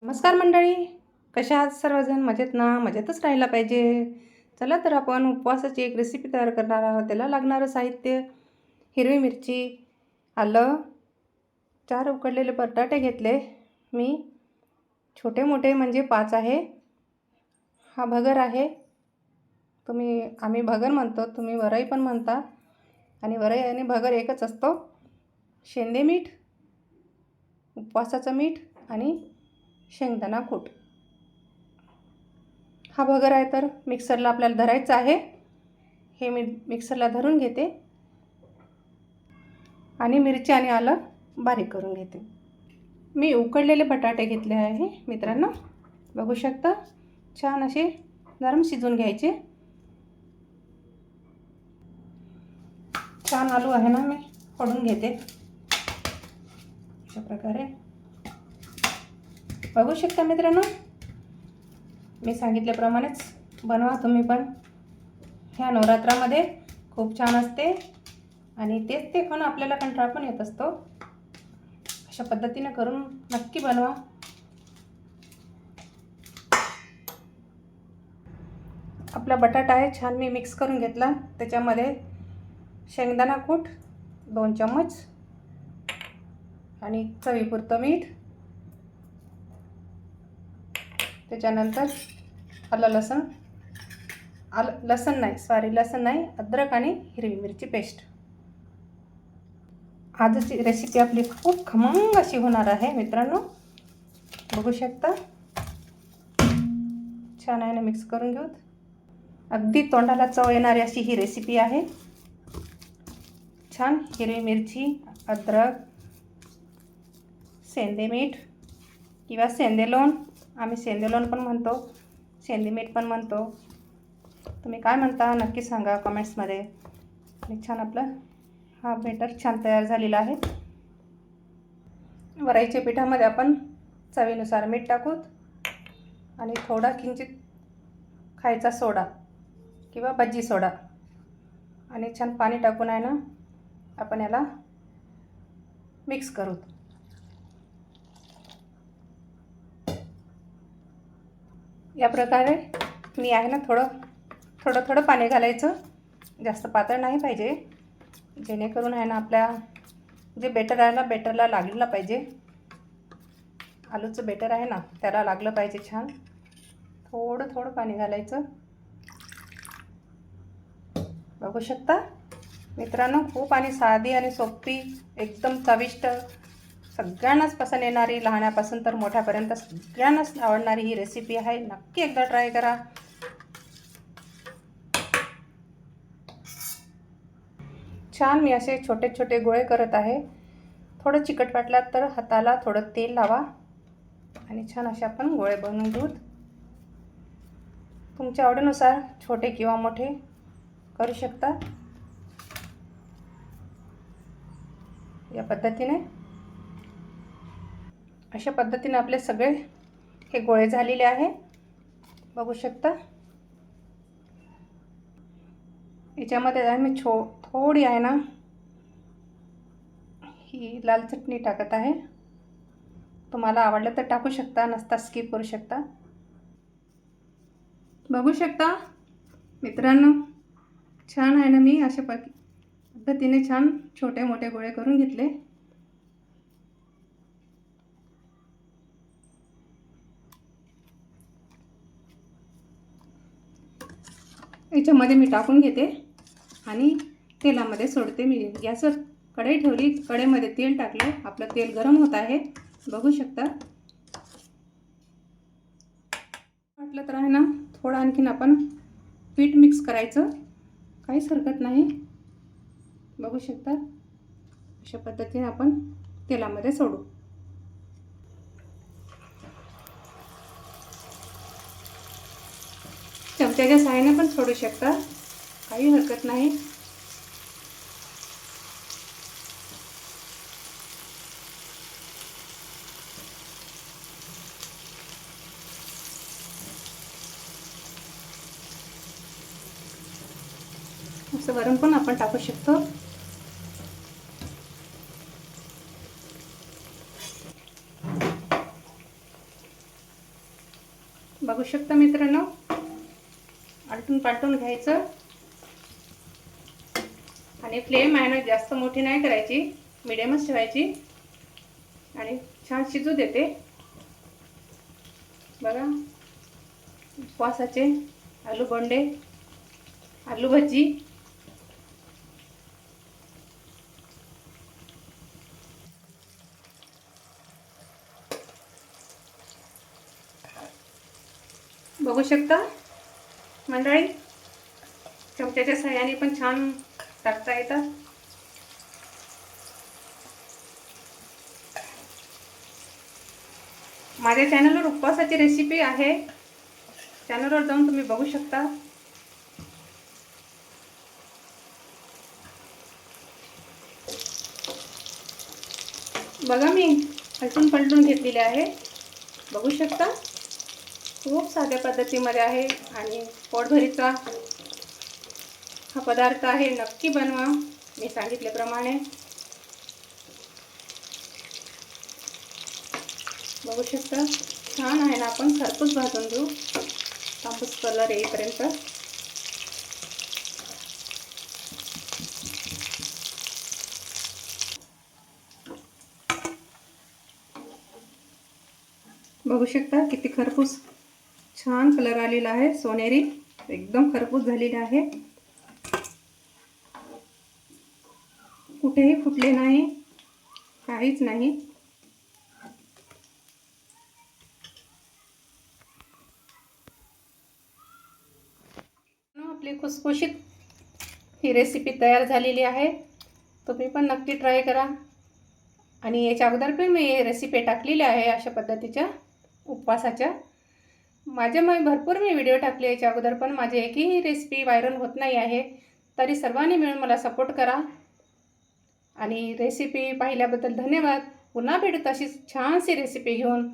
नमस्कार मंडळी, कशा आहात सर्वजण? मजेत ना? मजेतच राहायला पाहिजे. चला तर आपण उपवासाची एक रेसिपी तयार करणार आहोत. त्याला लागणारं साहित्य: हिरवी मिरची, आलं, 4 उकडलेले बटाटे घेतले मी, छोटे मोठे म्हणजे 5 आहे. हा भगर आहे, आम्ही भगर म्हणतो, तुम्ही वरई पण म्हणता, आणि वरई आणि भगर एकच असतो. शेंदे मीठ, उपवासाचं मीठ आणि शेंगदाणा कूट. हा भगर आहे तर मिक्सरला आपल्याला धरायचं आहे. हे मी मिक्सरला धरून घेते आणि मिरची आणि आलं बारीक करून घेते. मी उकडलेले बटाटे घेतले आहे मित्रांनो, बघू शकता. छान असे नरम शिजून घ्यायचे. छान आलू आहे ना, मी फोडून घेते अशा प्रकारे. बघू शकता मित्रांनो, मी सांगितल्याप्रमाणेच बनवा तुम्ही पण. ह्या नवरात्रामध्ये खूप छान असते आणि तेच ते खाऊन आपल्याला कंटाळा पण येत असतो. अशा पद्धतीने करून नक्की बनवा. आपला बटाटा आहे छान मी मिक्स करून घेतला. त्याच्यामध्ये शेंगदाणा कूट 2 चम्मच आणि चवीपुरतं मीठ. त्याच्यानंतर लसण नाही, अद्रक आणि हिरवी मिरची पेस्ट. आजची रेसिपी आपली खूप खमंग अशी होणार आहे मित्रांनो, बघू शकता. छान आहे ना, मिक्स करून घेऊ. अगदी तोंडाला चव येणारी अशी ही रेसिपी आहे. छान हिरवी मिरची, अद्रक, सेंदे मीठ किंवा सेंदेलोण, आम्ही सेंदेलोण पण म्हणतो, सेंदे मीठ पण म्हणतो. तुम्ही काय म्हणता नक्की सांगा कमेंट्समध्ये. आणि छान आपलं हा बेटर छान तयार झालेला आहे. वरईच्या पिठामध्ये आपण चवीनुसार मीठ टाकूत आणि थोडा किंचित खायचा सोडा किंवा भजी सोडा आणि छान पाणी टाकून आहे ना, आपण याला मिक्स करू. या प्रकारे मी आहे ना थोडं पाणी घालायचं, जास्त पातळ नाही पाहिजे, जेणेकरून आहे ना आपल्या जे बेटर आहे ना, बेटरला लागलं पाहिजे. आलूचं बेटर आहे ना, त्याला लागलं पाहिजे छान. थोडं पाणी घालायचं. बघू शकता मित्रांनो, खूप आणि साधी आणि सोपी, एकदम चविष्ट, सगळ्यांनाच पसंत येणारी, लहानापासून तर मोठ्यापर्यंत सगळ्यांनाच आवडणारी ही रेसिपी आहे. नक्की एकदा ट्राय करा. छान मी असे छोटे छोटे गोळे करत आहे. थोडं चिकट वाटला तर हाताला थोडं तेल लावा आणि छान असे आपण गोळे बनवून घेऊ. तुमच्या आवडीनुसार छोटे किंवा मोठे करू शकता. या पद्धतीने अशा पद्धतीने आपले सगळे हे गोळे झालेले आहे, बघू शकता. याच्यामध्ये आम्ही थोडी आहे ना ही लाल चटणी टाकत आहे. तुम्हाला आवडलं तर टाकू शकता, नसता स्किप करू शकता. बघू शकता मित्रांनो, छान आहे ना, मी अशा पद्धतीने छान छोटे मोठे गोळे करून घेतले. याच्यामध्ये मी टाकून घेते आणि तेलामध्ये सोडते. मी गॅसवर कढई ठेवली, कढईमध्ये तेल टाकलं, आपलं तेल गरम होत आहे, बघू शकता. वाटलं तर आहे ना थोडं आणखीन आपण पीठ मिक्स करायचं, काहीच हरकत नाही, बघू शकता. अशा पद्धतीने आपण तेलामध्ये सोडू. चमच्याच्या सहाय्याने पण सोडू शकता, काही हरकत नाही. असं वरून पण आपण टाकू शकतो. बघू शकता मित्रांनो, आलटून पालटून घ्यायचं आणि फ्लेम आहे ना जास्त मोठी नाही करायची, मिडियमच ठेवायची आणि छान शिजू देते. बघा, उपवासाचे आलू बोंडे, आलू भजी. बघू शकता मंडळी, चमच्याच्या सहाय्याने पण छान टाकता येतात. माझ्या चॅनलवर उपवासाची रेसिपी आहे, चॅनलवर जाऊन तुम्ही बघू शकता. बघा, मी हलटून पलटून घेतलेले आहे. बघू शकता, खूप साध्या पद्धतीमध्ये आहे आणि पोटभरीचा हा पदार्थ आहे. नक्की बनवा मी सांगितल्याप्रमाणे. बघू शकता, छान आहे ना. आपण खरपूस भाजून घेऊ, तांबूस कलर येईपर्यंत. बघू शकता किती खरपूस छान कलर आलेला आहे, सोनेरी एकदम खरपूस झालेला आहे. कुठेही फुटले नाही, काहीच नाही. आपली खुसखुशीत ही रेसिपी तयार झालेली आहे. तुम्ही पण नक्की ट्राय करा. आणि याच्या अगोदर पण मी रेसिपी टाकलेल्या आहे अशा पद्धतीच्या उपवासाच्या. भरपूर व्हिडिओ टाकले याच्या अगोदर, पण माझे एकही रेसिपी व्हायरल होत नाही आहे. तरी सर्वांनी मिळून मला सपोर्ट करा आणि रेसिपी पाहिल्याबद्दल धन्यवाद. पुन्हा भेटू तशीच छानशी रेसिपी घेऊन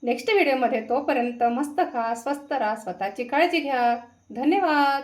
नेक्स्ट व्हिडिओमध्ये. तोपर्यंत मस्त खा, स्वस्त राहा, स्वतःची काळजी घ्या. धन्यवाद.